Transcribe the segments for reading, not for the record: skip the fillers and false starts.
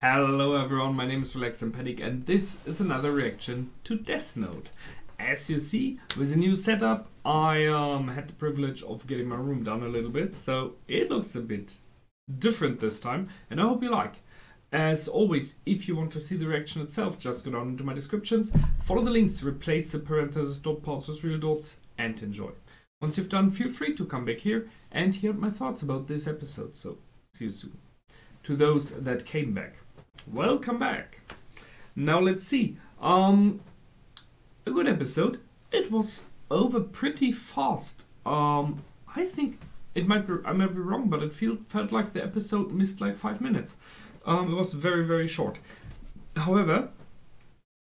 Hello everyone, my name is Relax and Panic and this is another reaction to Death Note. As you see, with a new setup, I had the privilege of getting my room done a little bit, so it looks a bit different this time, and I hope you like. As always, if you want to see the reaction itself, just go down into my descriptions, follow the links, replace the parentheses dot parts with real dots, and enjoy. Once you've done, feel free to come back here and hear my thoughts about this episode, so see you soon. To those that came back, welcome back. Now let's see. A good episode. It was over pretty fast. I think I might be wrong, but it felt like the episode missed like 5 minutes. It was very, very short. However,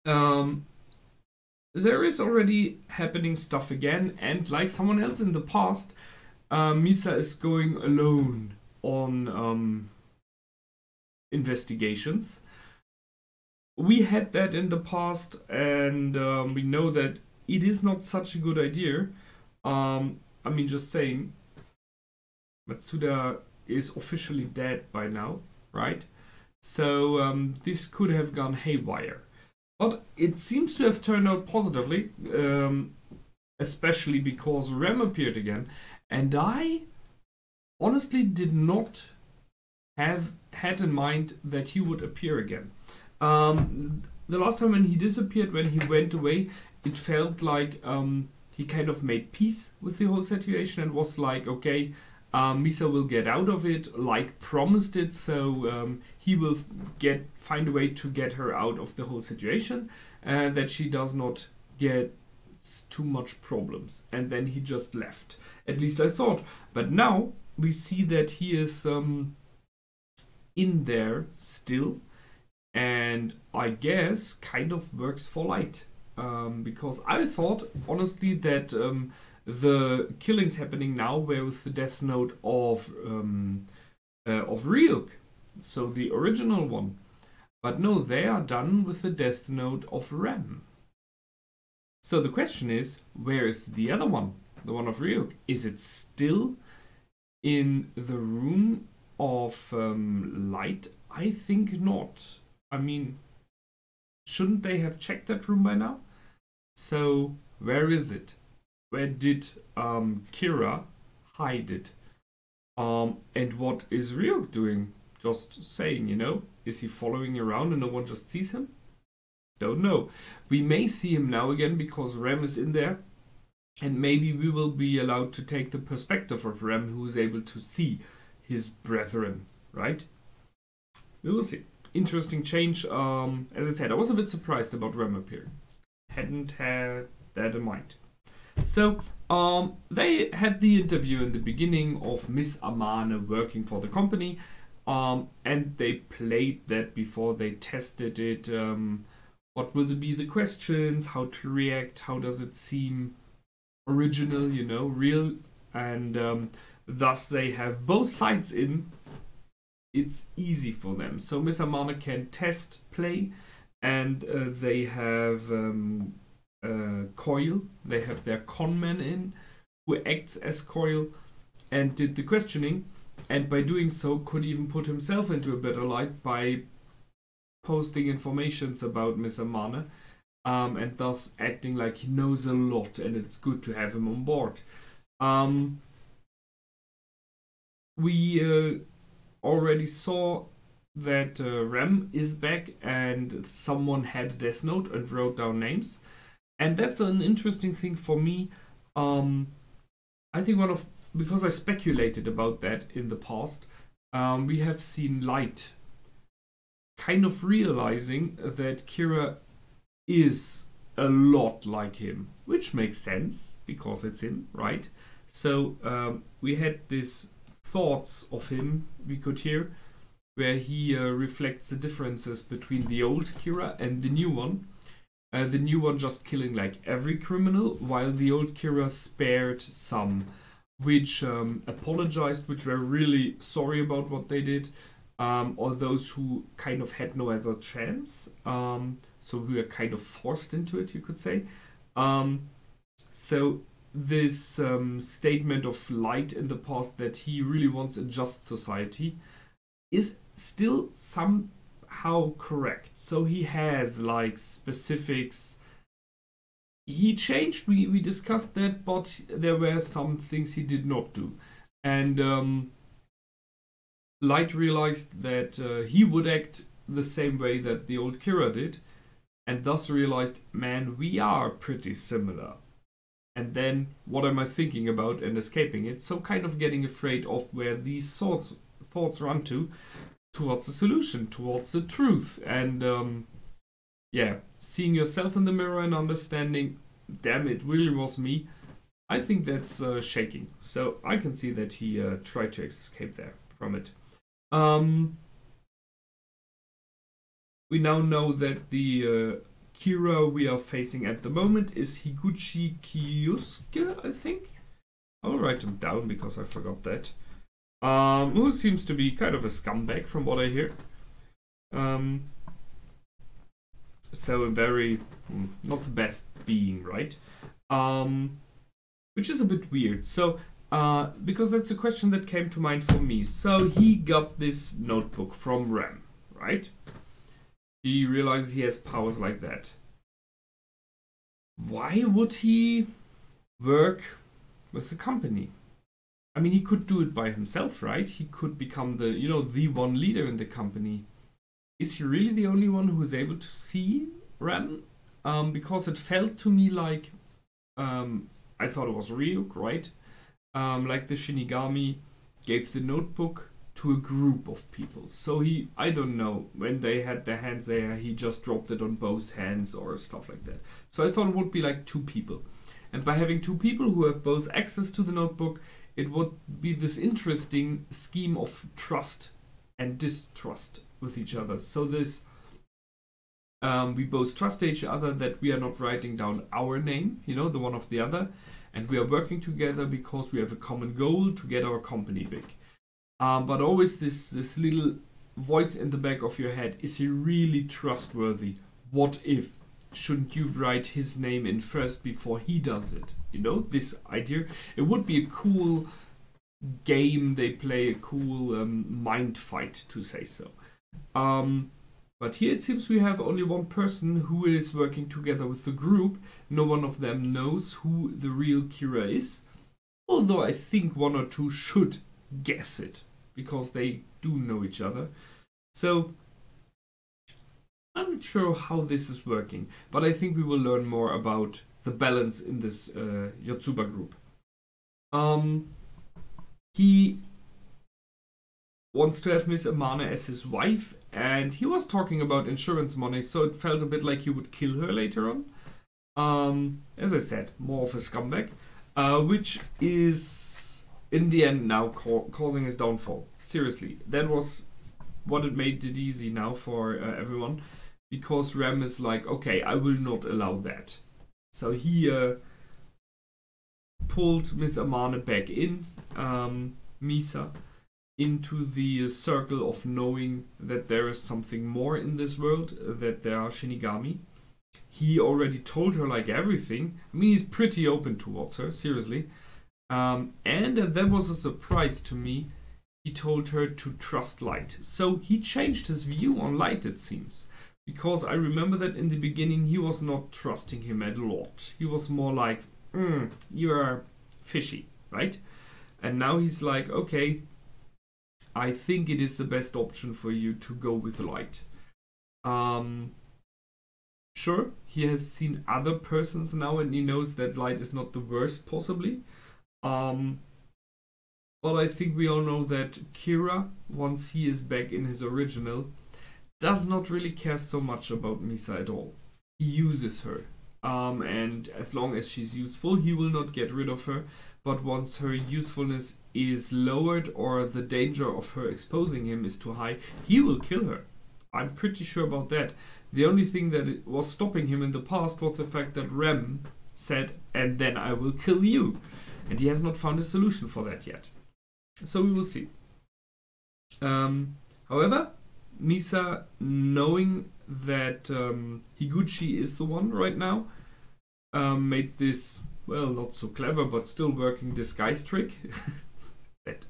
there is already happening stuff again, and like someone else in the past, Misa is going alone on investigations. We had that in the past, and we know that it is not such a good idea. I mean, just saying, Matsuda is officially dead by now, right? So this could have gone haywire. But it seems to have turned out positively, especially because Rem appeared again. And I honestly did not have had in mind that he would appear again. The last time when he disappeared, when he went away, it felt like he kind of made peace with the whole situation and was like, okay, Misa will get out of it, like promised it, so he will find a way to get her out of the whole situation, that she does not get too much problems. And then he just left. At least I thought. But now we see that he is in there still, and I guess kind of works for Light, because I thought honestly that the killings happening now were with the Death Note of Ryuk, so the original one, but no, they are done with the Death Note of Rem. So the question is, where is the other one, the one of Ryuk? Is it still in the room of Light? I think not. I mean, shouldn't they have checked that room by now? So where is it? Where did Kira hide it? And what is Ryuk doing? Just saying, you know, is he following around and no one just sees him? Don't know. We may see him now again because Rem is in there. And maybe we will be allowed to take the perspective of Rem, who is able to see his brethren, right? We will see. Interesting change. As I said, I was a bit surprised about Rem appearing. Hadn't had that in mind. So, they had the interview in the beginning of Miss Amane working for the company, and they played that before they tested it. What will be the questions, how to react, how does it seem original, you know, real, and thus they have both sides in. It's easy for them. So Miss Amane can test, play, and they have Coil. They have their conman in, who acts as Coil and did the questioning, and by doing so could even put himself into a better light by posting informations about Miss Amane, and thus acting like he knows a lot, and it's good to have him on board. We already saw that Rem is back and someone had a Death Note and wrote down names, and that's an interesting thing for me. I think because I speculated about that in the past, we have seen Light kind of realizing that Kira is a lot like him, which makes sense because it's him, right? So we had this thoughts of him we could hear, where he reflects the differences between the old Kira and the new one. The new one just killing like every criminal, while the old Kira spared some, which apologized, which were really sorry about what they did, or those who kind of had no other chance. So we were kind of forced into it, you could say. So this statement of Light in the past that he really wants a just society is still how correct. So he has like specifics. He changed, we discussed that, but there were some things he did not do. And Light realized that he would act the same way that the old Kira did, and thus realized, man, we are pretty similar. And then, what am I thinking about and escaping it? So kind of getting afraid of where these thoughts run to, towards the solution, towards the truth. And yeah, seeing yourself in the mirror and understanding, damn, it really was me. I think that's shaking. So I can see that he tried to escape there from it. We now know that the Kira we are facing at the moment is Higuchi Kiyusuke, I think. I'll write him down because I forgot that. Who seems to be kind of a scumbag from what I hear. So a very, not the best being, right? Which is a bit weird. So, because that's a question that came to mind for me. So he got this notebook from Rem, right? He realizes he has powers like that. Why would he work with the company? I mean, he could do it by himself, right? He could become the, the one leader in the company. Is he really the only one who is able to see Ren? Because it felt to me like, I thought it was Ryuk, right? Like the Shinigami gave the notebook to a group of people. So he, I don't know, when they had their hands there, he just dropped it on both hands or stuff like that. So I thought it would be like two people. And by having two people who have both access to the notebook, it would be this interesting scheme of trust and distrust with each other. So this, we both trust each other that we are not writing down our name, the one of the other, and we are working together because we have a common goal to get our company big. But always this little voice in the back of your head, is he really trustworthy? What if? Shouldn't you write his name in first before he does it? This idea. It would be a cool game they play, a cool mind fight, to say so. But here it seems we have only one person who is working together with the group. No one of them knows who the real Kira is. Although I think one or two should guess it, because they do know each other. So I'm not sure how this is working, but I think we will learn more about the balance in this Yotsuba group. He wants to have Miss Amane as his wife, and he was talking about insurance money, so it felt a bit like he would kill her later on. As I said, more of a scumbag, which is in the end now causing his downfall. Seriously, that was what it made it easy now for everyone, because Rem is like, okay, I will not allow that. So he pulled Miss Amane back in, Misa, into the circle of knowing that there is something more in this world, that there are Shinigami. He already told her like everything. I mean, he's pretty open towards her, seriously. And that was a surprise to me. He told her to trust Light. So he changed his view on Light, it seems. Because I remember that in the beginning he was not trusting him a lot. He was more like, you're fishy, right? And now he's like, okay, I think it is the best option for you to go with Light. Sure, he has seen other persons now and he knows that Light is not the worst, possibly. But I think we all know that Kira, once he is back in his original, does not really care so much about Misa at all. He uses her. And as long as she's useful, he will not get rid of her. But once her usefulness is lowered or the danger of her exposing him is too high, he will kill her. I'm pretty sure about that. The only thing that was stopping him in the past was the fact that Rem said, and then I will kill you. And he has not found a solution for that yet. So we will see. However, Misa, knowing that Higuchi is the one right now, made this, well, not so clever, but still working disguise trick. That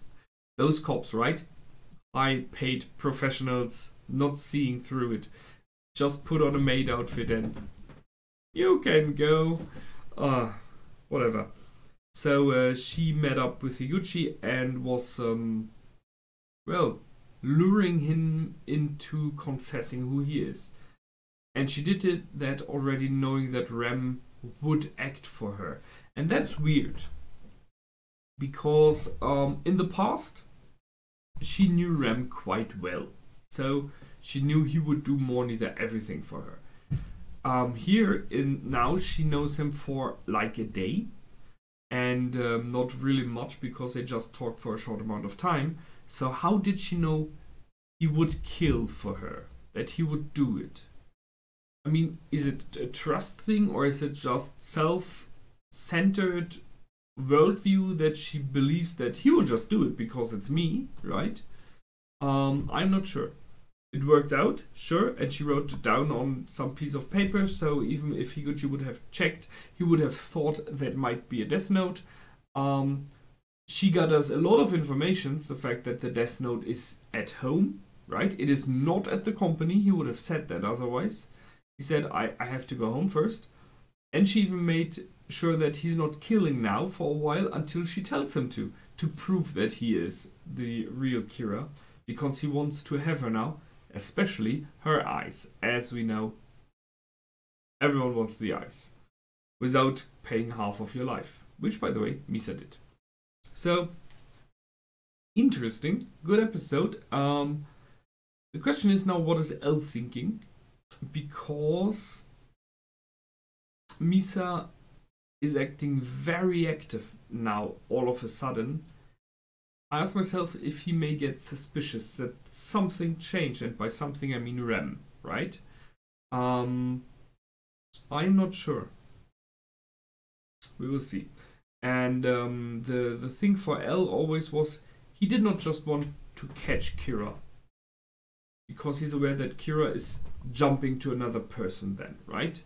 those cops, right? high-paid professionals not seeing through it. Just put on a maid outfit and you can go. Whatever. So she met up with Higuchi and was, well, luring him into confessing who he is. And she did that already knowing that Rem would act for her. And that's weird. Because in the past, she knew Rem quite well. So she knew he would do more or neither everything for her. Now she knows him for like a day. And not really much because they just talked for a short amount of time. So how did she know he would kill for her? That he would do it? I mean, is it a trust thing or is it just self-centered worldview that she believes that he will just do it because it's me, right? I'm not sure. It worked out, sure, and she wrote it down on some piece of paper, so even if Higuchi would have checked, he would have thought that might be a death note. She got us a lot of information, the fact that the death note is at home, right? It is not at the company, he would have said that otherwise. He said, I have to go home first. And she even made sure that he's not killing now for a while until she tells him to prove that he is the real Kira, because he wants to have her now. Especially her eyes. As we know, everyone wants the eyes. Without paying half of your life. Which, by the way, Misa did. So, interesting. Good episode. The question is now, what is Elle thinking? Because Misa is acting very active now, all of a sudden. I ask myself if he may get suspicious that something changed, and by something I mean Rem, right? I'm not sure. We will see. And the thing for Elle always was he did not just want to catch Kira, because he's aware that Kira is jumping to another person then, right?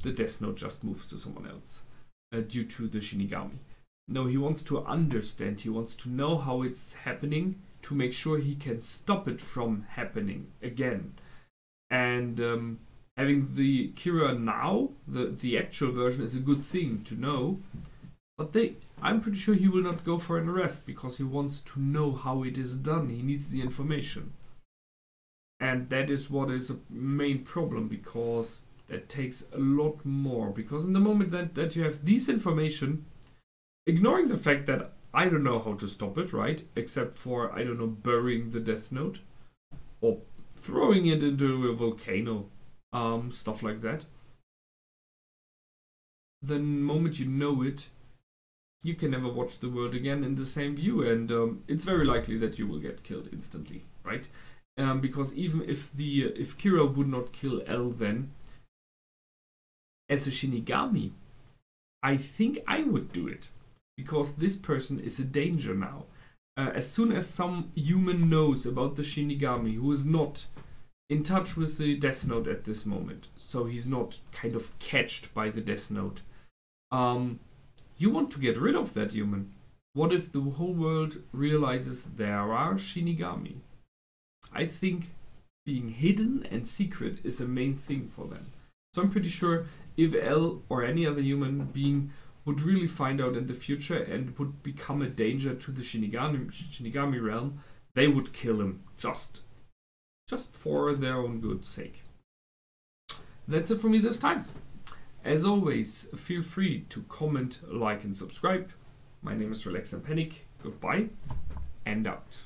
The Death Note just moves to someone else due to the Shinigami. No, he wants to understand, he wants to know how it's happening to make sure he can stop it from happening again. And having the Kira now, the actual version, is a good thing to know. But I'm pretty sure he will not go for an arrest because he wants to know how it is done. He needs the information. And that is what is a main problem, because that takes a lot more. Because in the moment that you have this information, ignoring the fact that I don't know how to stop it, right? Except for, I don't know, burying the Death Note or throwing it into a volcano, stuff like that. The moment you know it, you can never watch the world again in the same view, and it's very likely that you will get killed instantly, right? Because even if Kira would not kill Elle, then as a Shinigami, I think I would do it. Because this person is a danger now. As soon as some human knows about the Shinigami, who is not in touch with the Death Note at this moment, so he's not kind of catched by the Death Note, you want to get rid of that human. What if the whole world realizes there are Shinigami? I think being hidden and secret is a main thing for them. So I'm pretty sure if Elle or any other human being would really find out in the future and would become a danger to the Shinigami realm, they would kill him just for their own good sake. That's it for me this time. As always, feel free to comment, like and subscribe. My name is Relax and Panic. Goodbye and out.